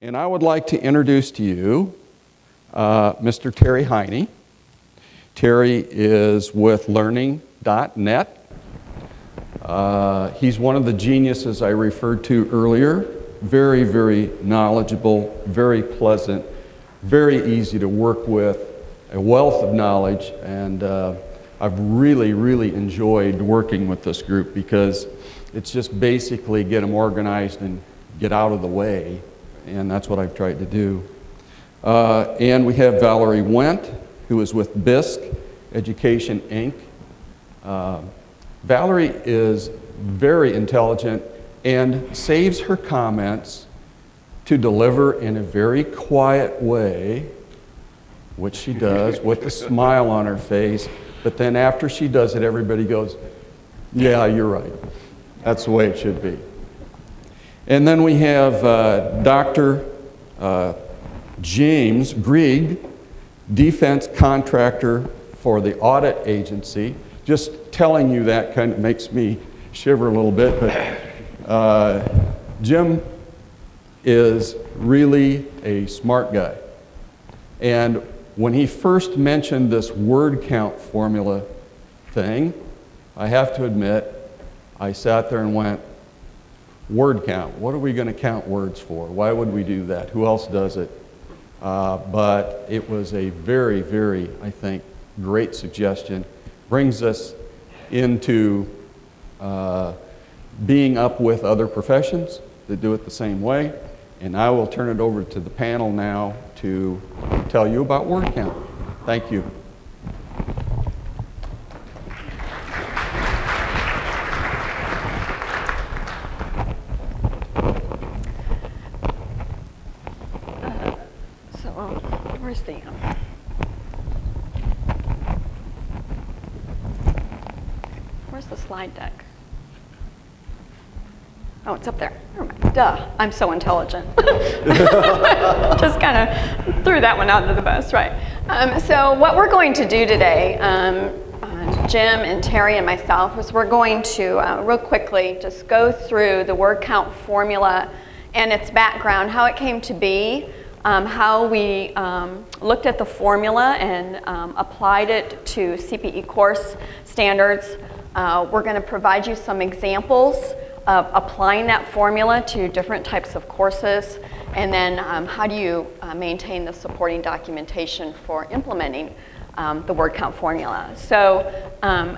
And I would like to introduce to you Mr. Terry Heiney. Terry is with learning.net. He's one of the geniuses I referred to earlier. Very, very knowledgeable, very pleasant, very easy to work with, a wealth of knowledge, and I've really, really enjoyed working with this group because it's just basically get them organized and get out of the way, and that's what I've tried to do. And we have Valerie Wendt, who is with BISC Education, Inc. Valerie is very intelligent and saves her comments to deliver in a very quiet way, which she does with a smile on her face, but then after she does it, everybody goes, yeah, you're right. That's the way it should be. And then we have Dr. James Greig, defense contractor for the audit agency. Just telling you that kind of makes me shiver a little bit, but Jim is really a smart guy. And when he first mentioned this word count formula thing, I have to admit, I sat there and went, word count, what are we going to count words for? Why would we do that? Who else does it? But it was a very, very, I think, great suggestion. Brings us into being up with other professions that do it the same way. And I will turn it over to the panel now to tell you about word count. Thank you. Where's the where's the slide deck? Oh, it's up there. Never mind. Duh, I'm so intelligent. Just kind of threw that one out into the bus, right? So what we're going to do today, Jim and Terry and myself, is we're going to real quickly just go through the word count formula and its background, how it came to be, how we looked at the formula and applied it to CPE course standards. We're going to provide you some examples of applying that formula to different types of courses, and then how do you maintain the supporting documentation for implementing the word count formula. So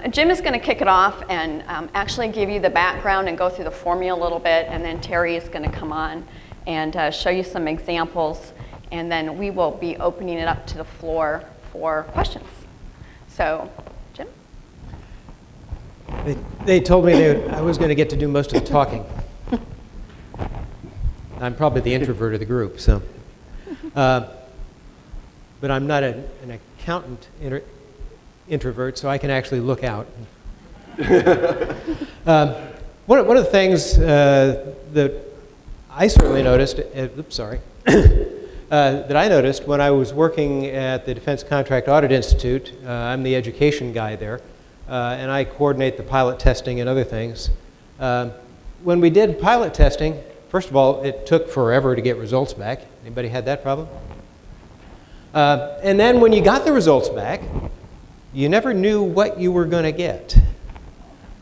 Jim is going to kick it off and actually give you the background and go through the formula a little bit, and then Terry is going to come on and show you some examples, and then we will be opening it up to the floor for questions. So, Jim? They told me I was going to get to do most of the talking. I'm probably the introvert of the group, so. But I'm not an accountant introvert, so I can actually look out. One of the things that I certainly noticed, oops, sorry, that I noticed when I was working at the Defense Contract Audit Institute. I'm the education guy there, and I coordinate the pilot testing and other things. When we did pilot testing, first of all, it took forever to get results back. Anybody had that problem? And then when you got the results back, you never knew what you were going to get.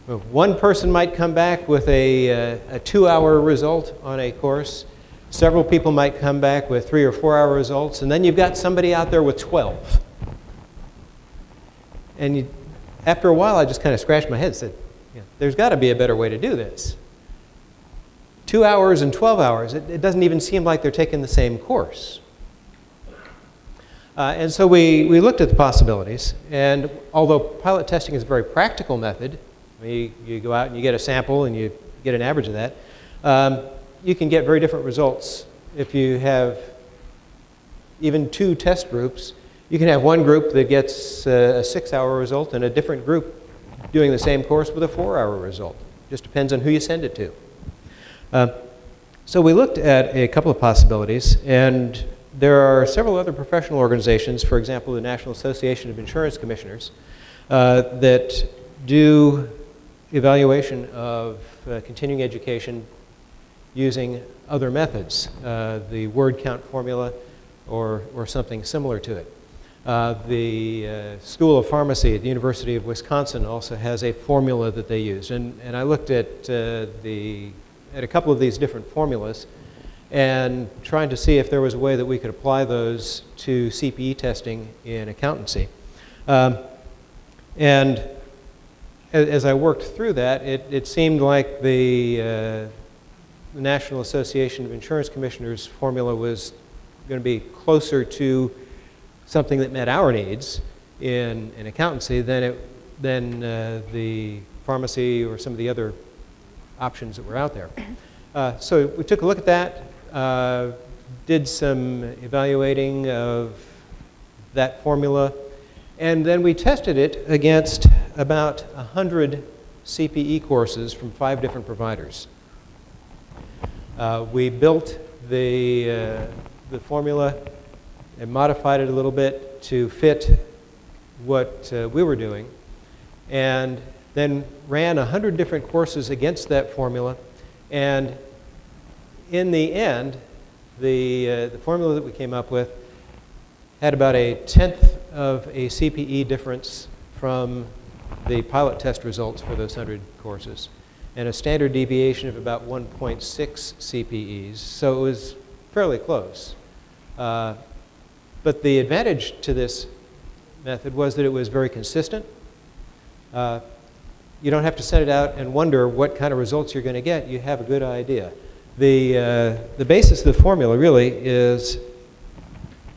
One person might come back with a 2-hour result on a course. Several people might come back with 3 or 4 hour results, and then you've got somebody out there with 12. And after a while, I just kind of scratched my head and said, there's got to be a better way to do this. 2 hours and 12 hours, it doesn't even seem like they're taking the same course. And so we looked at the possibilities, and although pilot testing is a very practical method, you go out and you get a sample and you get an average of that, you can get very different results. If you have even 2 test groups, you can have one group that gets a 6-hour result and a different group doing the same course with a 4-hour result. Just depends on who you send it to. So we looked at a couple of possibilities, and there are several other professional organizations, for example, the National Association of Insurance Commissioners, that do evaluation of continuing education using other methods, the word count formula or something similar to it. The School of Pharmacy at the University of Wisconsin also has a formula that they use. And I looked at, at a couple of these different formulas and trying to see if there was a way that we could apply those to CPE testing in accountancy. And as I worked through that, it seemed like the National Association of Insurance Commissioners formula was going to be closer to something that met our needs in accountancy than the pharmacy or some of the other options that were out there. So we took a look at that, did some evaluating of that formula, and then we tested it against about 100 CPE courses from 5 different providers. We built the formula and modified it a little bit to fit what we were doing, and then ran 100 different courses against that formula. And in the end, the formula that we came up with had about a 1/10 of a CPE difference from the pilot test results for those 100 courses, and a standard deviation of about 1.6 CPEs. So it was fairly close. But the advantage to this method was that it was very consistent. You don't have to send it out and wonder what kind of results you're going to get. You have a good idea. The basis of the formula really is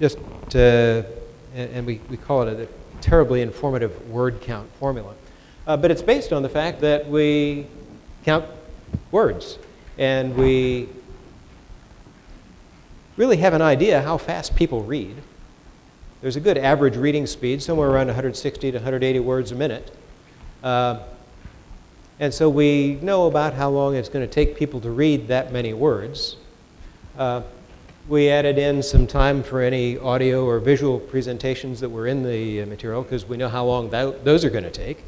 just, and we call it a terribly informative word count formula. But it's based on the fact that we count words, and we really have an idea how fast people read. There's a good average reading speed, somewhere around 160 to 180 words a minute. And so we know about how long it's going to take people to read that many words. We added in some time for any audio or visual presentations that were in the material, because we know how long those are going to take.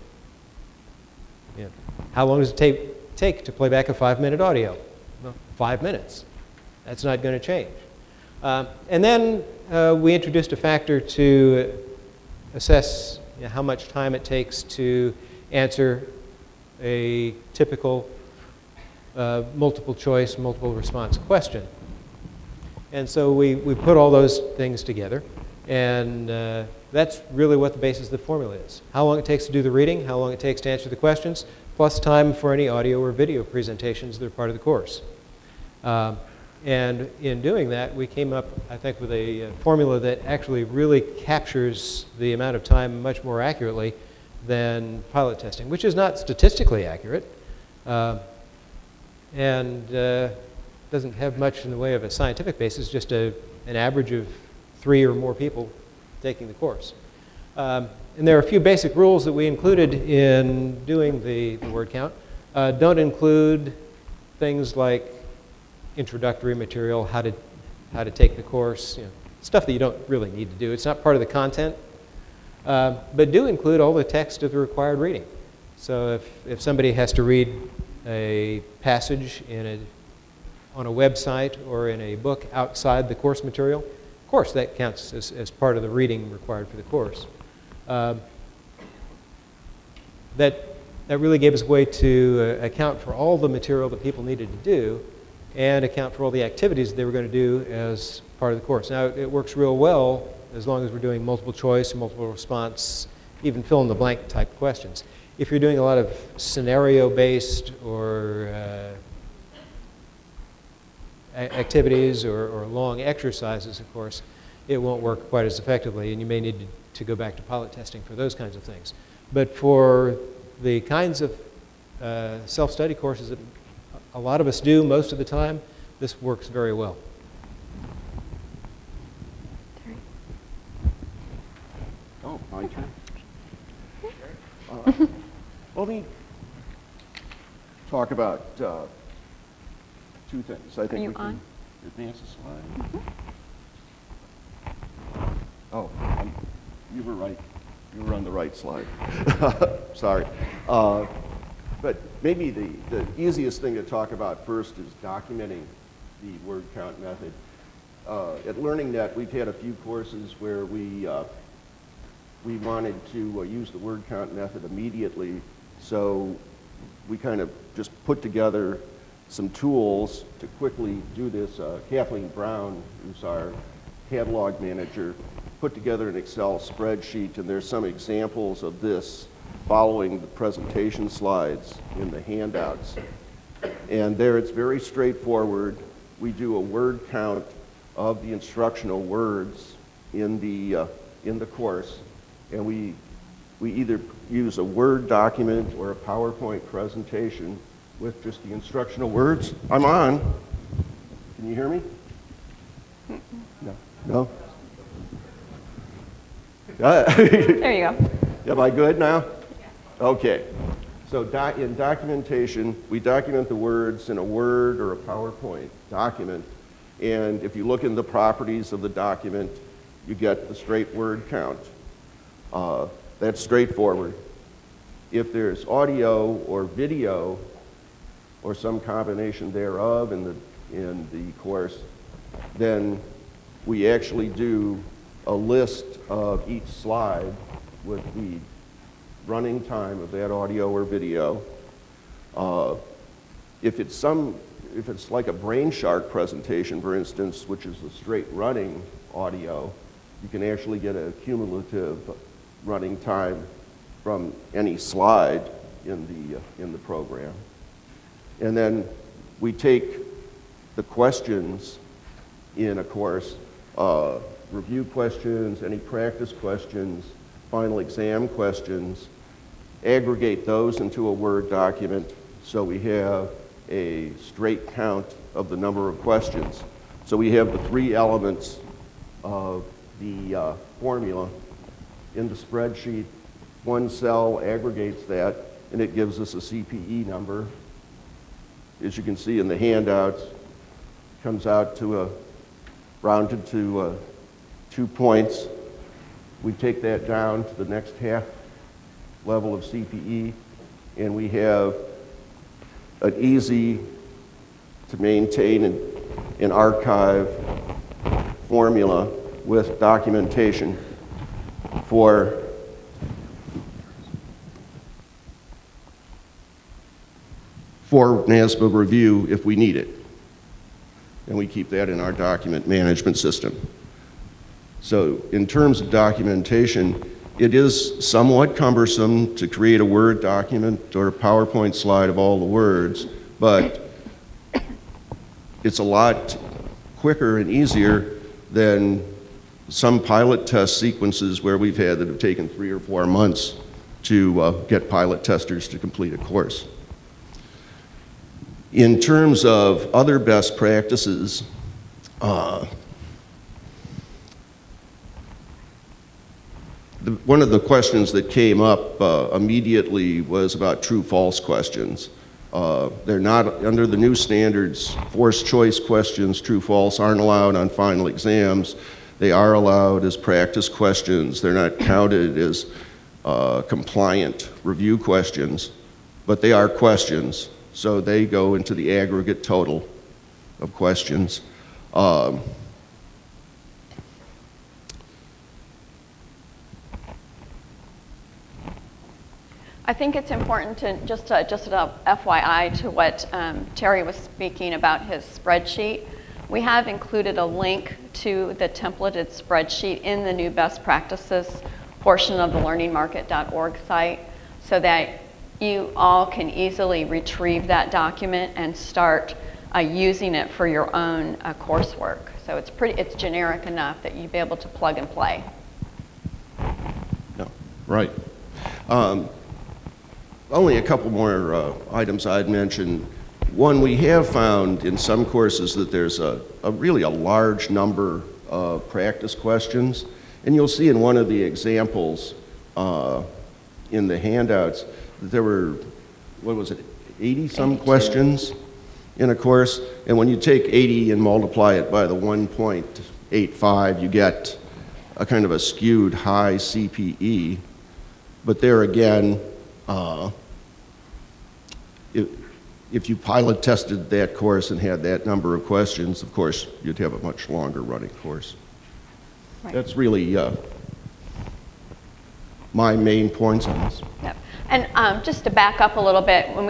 Yeah. How long does it take to play back a 5-minute audio? Well, 5 minutes. That's not going to change. And then we introduced a factor to assess how much time it takes to answer a typical multiple choice, multiple response question. And so we put all those things together, and that's really what the basis of the formula is. How long it takes to do the reading, how long it takes to answer the questions, plus time for any audio or video presentations that are part of the course. And in doing that, we came up, I think, with a formula that actually really captures the amount of time much more accurately than pilot testing, which is not statistically accurate, and doesn't have much in the way of a scientific basis, just an average of 3 or more people taking the course. And there are a few basic rules that we included in doing the word count. Don't include things like introductory material, how to take the course, stuff that you don't really need to do. It's not part of the content. But do include all the text of the required reading. So if somebody has to read a passage on a website or in a book outside the course material, of course that counts as part of the reading required for the course. That really gave us a way to account for all the material that people needed to do and account for all the activities they were going to do as part of the course. Now, it works real well as long as we're doing multiple choice, multiple response, even fill-in-the-blank type questions. If you're doing a lot of scenario-based or activities or long exercises, of course, it won't work quite as effectively, and you may need to go back to pilot testing for those kinds of things. But for the kinds of self-study courses that a lot of us do most of the time, this works very well. Oh, my turn. Let me talk about 2 things. I think we can advance the slide. Mm-hmm. Oh, you were right. You were on the right slide. Sorry. But maybe the easiest thing to talk about first is documenting the word count method. At LearningNet, we've had a few courses where we wanted to use the word count method immediately, so we kind of just put together some tools to quickly do this. Kathleen Brown, who's our catalog manager, put together an Excel spreadsheet, and there's some examples of this following the presentation slides in the handouts. And there it's very straightforward. We do a word count of the instructional words in the course, and we either use a Word document or a PowerPoint presentation with just the instructional words. I'm on. Can you hear me? No. No? There you go. Am I good now? Okay. So in documentation, we document the words in a Word or a PowerPoint document. And if you look in the properties of the document, you get the straight word count. That's straightforward. If there's audio or video or some combination thereof in the course, then we actually do a list of each slide with the running time of that audio or video. If it's like a Brain Shark presentation, for instance, which is a straight running audio, you can actually get a cumulative running time from any slide in the program. And then we take the questions in a course, review questions, any practice questions, final exam questions, aggregate those into a Word document so we have a straight count of the number of questions. So we have the three elements of the formula in the spreadsheet. One cell aggregates that, and it gives us a CPE number. As you can see in the handouts, comes out to rounded to 2 points. We take that down to the next half level of CPE, and we have an easy to maintain and archive formula with documentation for NASBA review if we need it. And we keep that in our document management system. So in terms of documentation, it is somewhat cumbersome to create a Word document or a PowerPoint slide of all the words, but it's a lot quicker and easier than some pilot test sequences where we've had that have taken 3 or 4 months to get pilot testers to complete a course. In terms of other best practices, one of the questions that came up immediately was about true-false questions. They're not, under the new standards, forced choice questions, true-false, aren't allowed on final exams. They are allowed as practice questions. They're not counted as compliant review questions, but they are questions, so they go into the aggregate total of questions. I think it's important to just a FYI to what Terry was speaking about his spreadsheet. We have included a link to the templated spreadsheet in the new best practices portion of the learningmarket.org site so that you all can easily retrieve that document and start using it for your own coursework. So it's generic enough that you'd be able to plug and play. No, right. Only a couple more items I'd mention. One, we have found in some courses that there's really a large number of practice questions. And you'll see in one of the examples in the handouts that there were, 80-some questions in a course. And when you take 80 and multiply it by the 1.85, you get a kind of a skewed high CPE. But there again, if you pilot tested that course and had that number of questions, of course, you'd have a much longer running course. Right. That's really my main points on this. Yep. And just to back up a little bit, when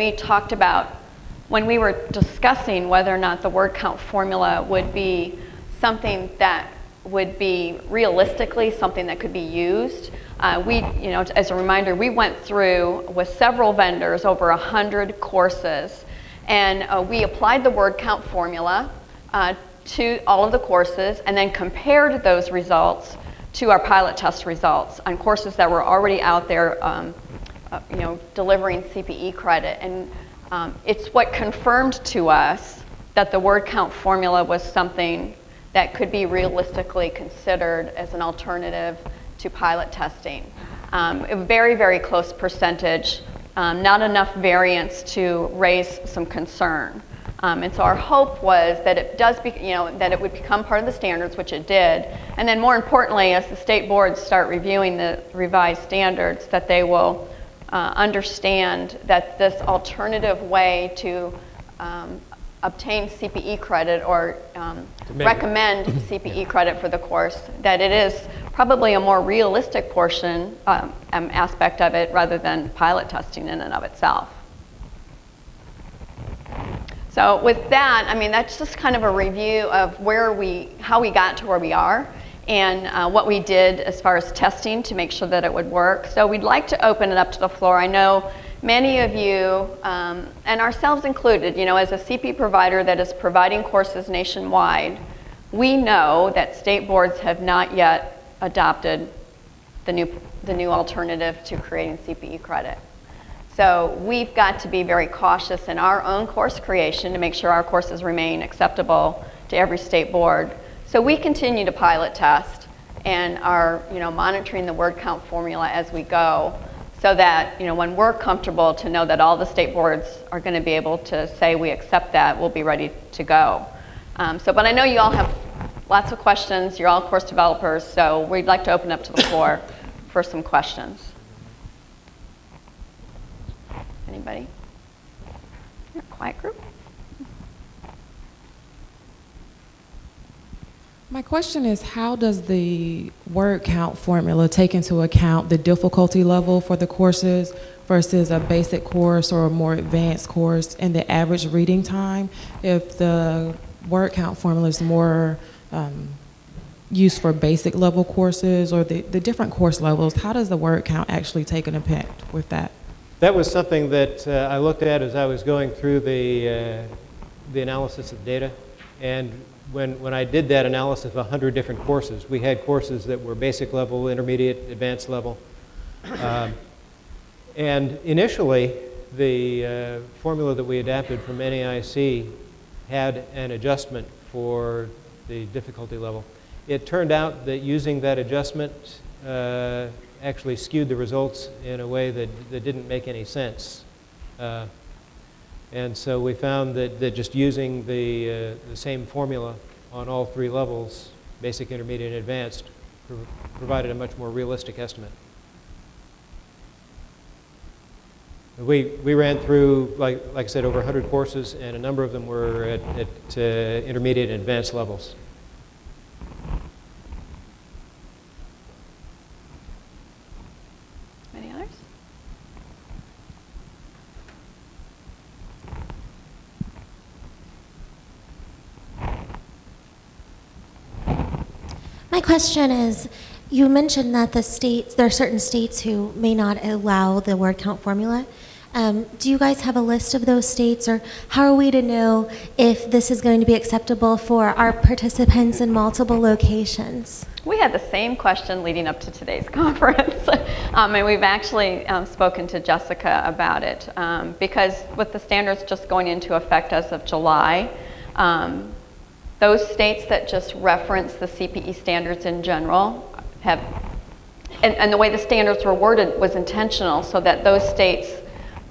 we were discussing whether or not the word count formula would be something that would be realistically something that could be used, as a reminder, we went through with several vendors over 100 courses, and we applied the word count formula to all of the courses, and then compared those results to our pilot test results on courses that were already out there, delivering CPE credit. And it's what confirmed to us that the word count formula was something that could be realistically considered as an alternative to pilot testing. A very, very close percentage, not enough variance to raise some concern. And so our hope was that that it would become part of the standards, which it did. And then more importantly, as the state boards start reviewing the revised standards, that they will understand that this alternative way to obtain CPE credit or recommend CPE credit for the course, that it is probably a more realistic portion aspect of it rather than pilot testing in and of itself. So with that, that's just kind of a review of how we got to where we are and what we did as far as testing to make sure that it would work. So we'd like to open it up to the floor. I know many of you, and ourselves included, as a CPE provider that is providing courses nationwide, we know that state boards have not yet adopted the new alternative to creating CPE credit. So we've got to be very cautious in our own course creation to make sure our courses remain acceptable to every state board. So we continue to pilot test and are monitoring the word count formula as we go, so that when we're comfortable to know that all the state boards are going to be able to say we accept that, we'll be ready to go. But I know you all have lots of questions. You're all course developers, so we'd like to open up to the floor for some questions. Anybody? You're a quiet group. My question is, how does the word count formula take into account the difficulty level for the courses versus a basic course or a more advanced course and the average reading time? If the word count formula is more used for basic level courses or the different course levels, how does the word count actually take an impact with that? That was something that I looked at as I was going through the analysis of data. And when I did that analysis of 100 different courses, we had courses that were basic level, intermediate, advanced level. And initially, the formula that we adapted from NAIC had an adjustment for the difficulty level. It turned out that using that adjustment actually skewed the results in a way that didn't make any sense. And so we found that just using the same formula on all three levels, basic, intermediate, and advanced, provided a much more realistic estimate. We ran through, like I said, over 100 courses, and a number of them were at intermediate and advanced levels. Any others? My question is, you mentioned that there are certain states who may not allow the word count formula. Do you guys have a list of those states, or how are we to know if this is going to be acceptable for our participants in multiple locations? We had the same question leading up to today's conference. And we've actually spoken to Jessica about it, because with the standards just going into effect as of July, those states that just reference the CPE standards in general have, and the way the standards were worded was intentional, so that those states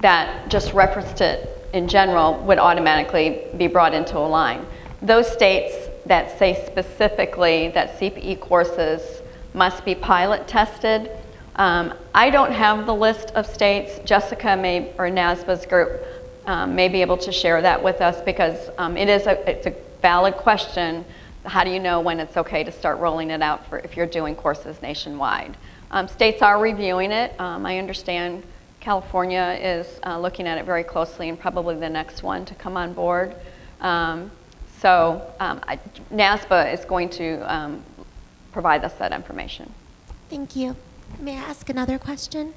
that just referenced it in general would automatically be brought into a line. Those states that say specifically that CPE courses must be pilot tested, I don't have the list of states. Jessica or NASBA's group may be able to share that with us, because it's a valid question. How do you know when it's okay to start rolling it out for if you're doing courses nationwide? States are reviewing it. I understand California is looking at it very closely and probably the next one to come on board. NASBA is going to provide us that information. Thank you. May I ask another question?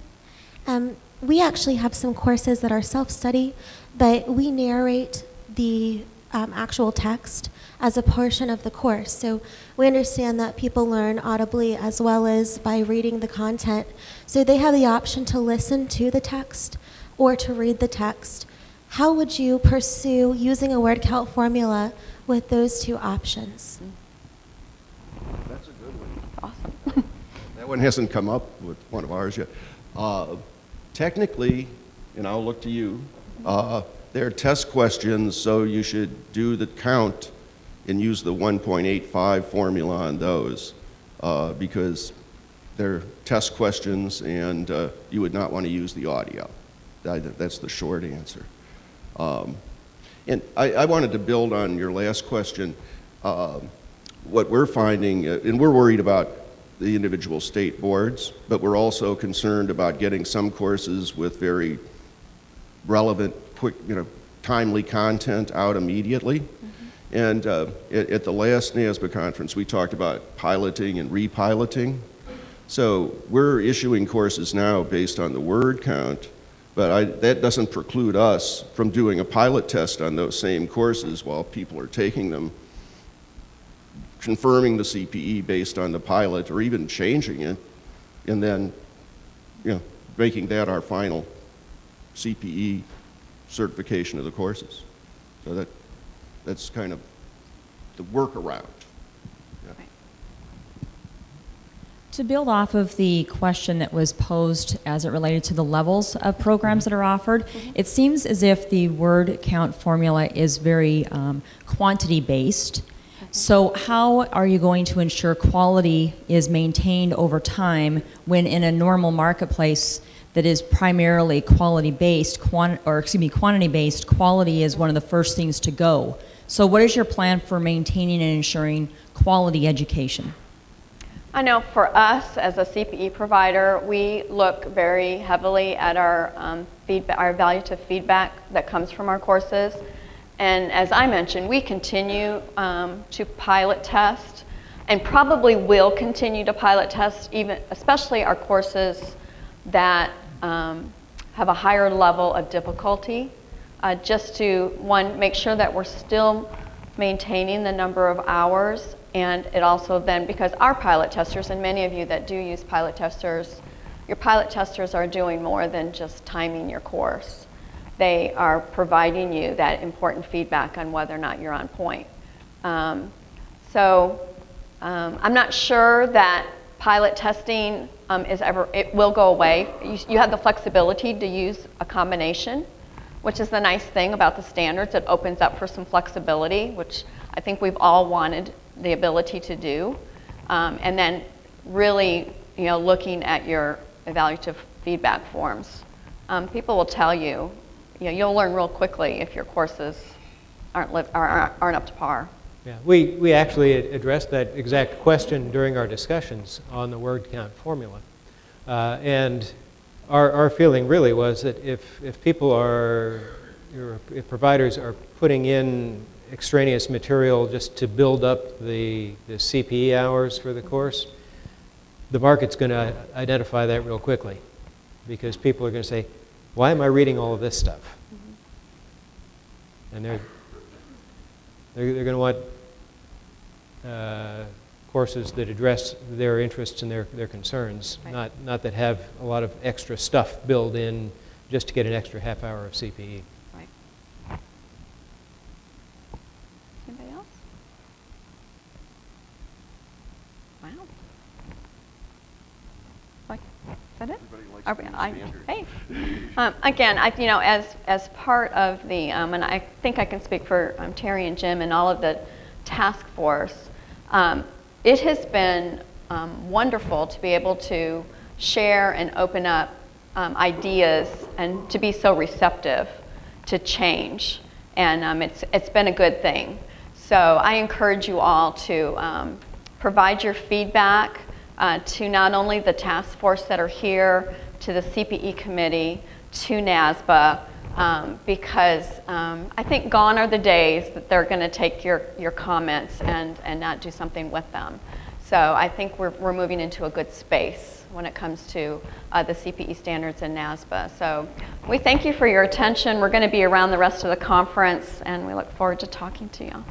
We actually have some courses that are self-study, but we narrate the actual text as a portion of the course. So we understand that people learn audibly as well as by reading the content. So they have the option to listen to the text or to read the text. How would you pursue using a word count formula with those two options? That's a good one. Awesome. That one hasn't come up with one of ours yet. Technically, and I'll look to you, they're test questions, so you should do the count and use the 1.85 formula on those, because they're test questions and you would not want to use the audio. That's the short answer. And I wanted to build on your last question. What we're finding, and we're worried about the individual state boards, but we're also concerned about getting some courses with very relevant, quick, timely content out immediately. Mm-hmm. And at the last NASBA conference, we talked about piloting and repiloting. So we're issuing courses now based on the word count, but that doesn't preclude us from doing a pilot test on those same courses while people are taking them, confirming the CPE based on the pilot, or even changing it, and then making that our final CPE certification of the courses. So that's kind of the workaround. Yeah. To build off of the question that was posed as it related to the levels of programs that are offered, it seems as if the word count formula is very quantity-based. So how are you going to ensure quality is maintained over time when in a normal marketplace that is primarily quantity-based, quantity-based, quality is one of the first things to go. So what is your plan for maintaining and ensuring quality education? I know for us as a CPE provider, we look very heavily at our evaluative feedback that comes from our courses. And as I mentioned, we continue to pilot test, and probably will continue to pilot test, especially our courses that have a higher level of difficulty, just to, one, make sure that we're still maintaining the number of hours, and it also then, because our pilot testers, and many of you that do use pilot testers, your pilot testers are doing more than just timing your course. They are providing you that important feedback on whether or not you're on point. I'm not sure that pilot testing it will go away. You have the flexibility to use a combination, which is the nice thing about the standards. It opens up for some flexibility, which I think we've all wanted the ability to do. And then really, looking at your evaluative feedback forms. People will tell you, you'll learn real quickly if your courses aren't up to par. Yeah, we actually addressed that exact question during our discussions on the word count formula. And our feeling really was that if people if providers are putting in extraneous material just to build up the CPE hours for the course, the market's going to identify that real quickly, because people are going to say, why am I reading all of this stuff? And they're going to want courses that address their interests and their concerns, right. not that have a lot of extra stuff built in just to get an extra half hour of CPE. Right. Anybody else? Wow. Is that it? Hey. Again, as part of the, and I think I can speak for Terry and Jim and all of the task force, it has been wonderful to be able to share and open up ideas and to be so receptive to change, and it's been a good thing. So I encourage you all to provide your feedback to not only the task force that are here, to the CPE committee, to NASBA, because I think gone are the days that they're going to take your comments and not do something with them. So I think we're moving into a good space when it comes to the CPE standards and NASBA. So we thank you for your attention. We're going to be around the rest of the conference, and we look forward to talking to you.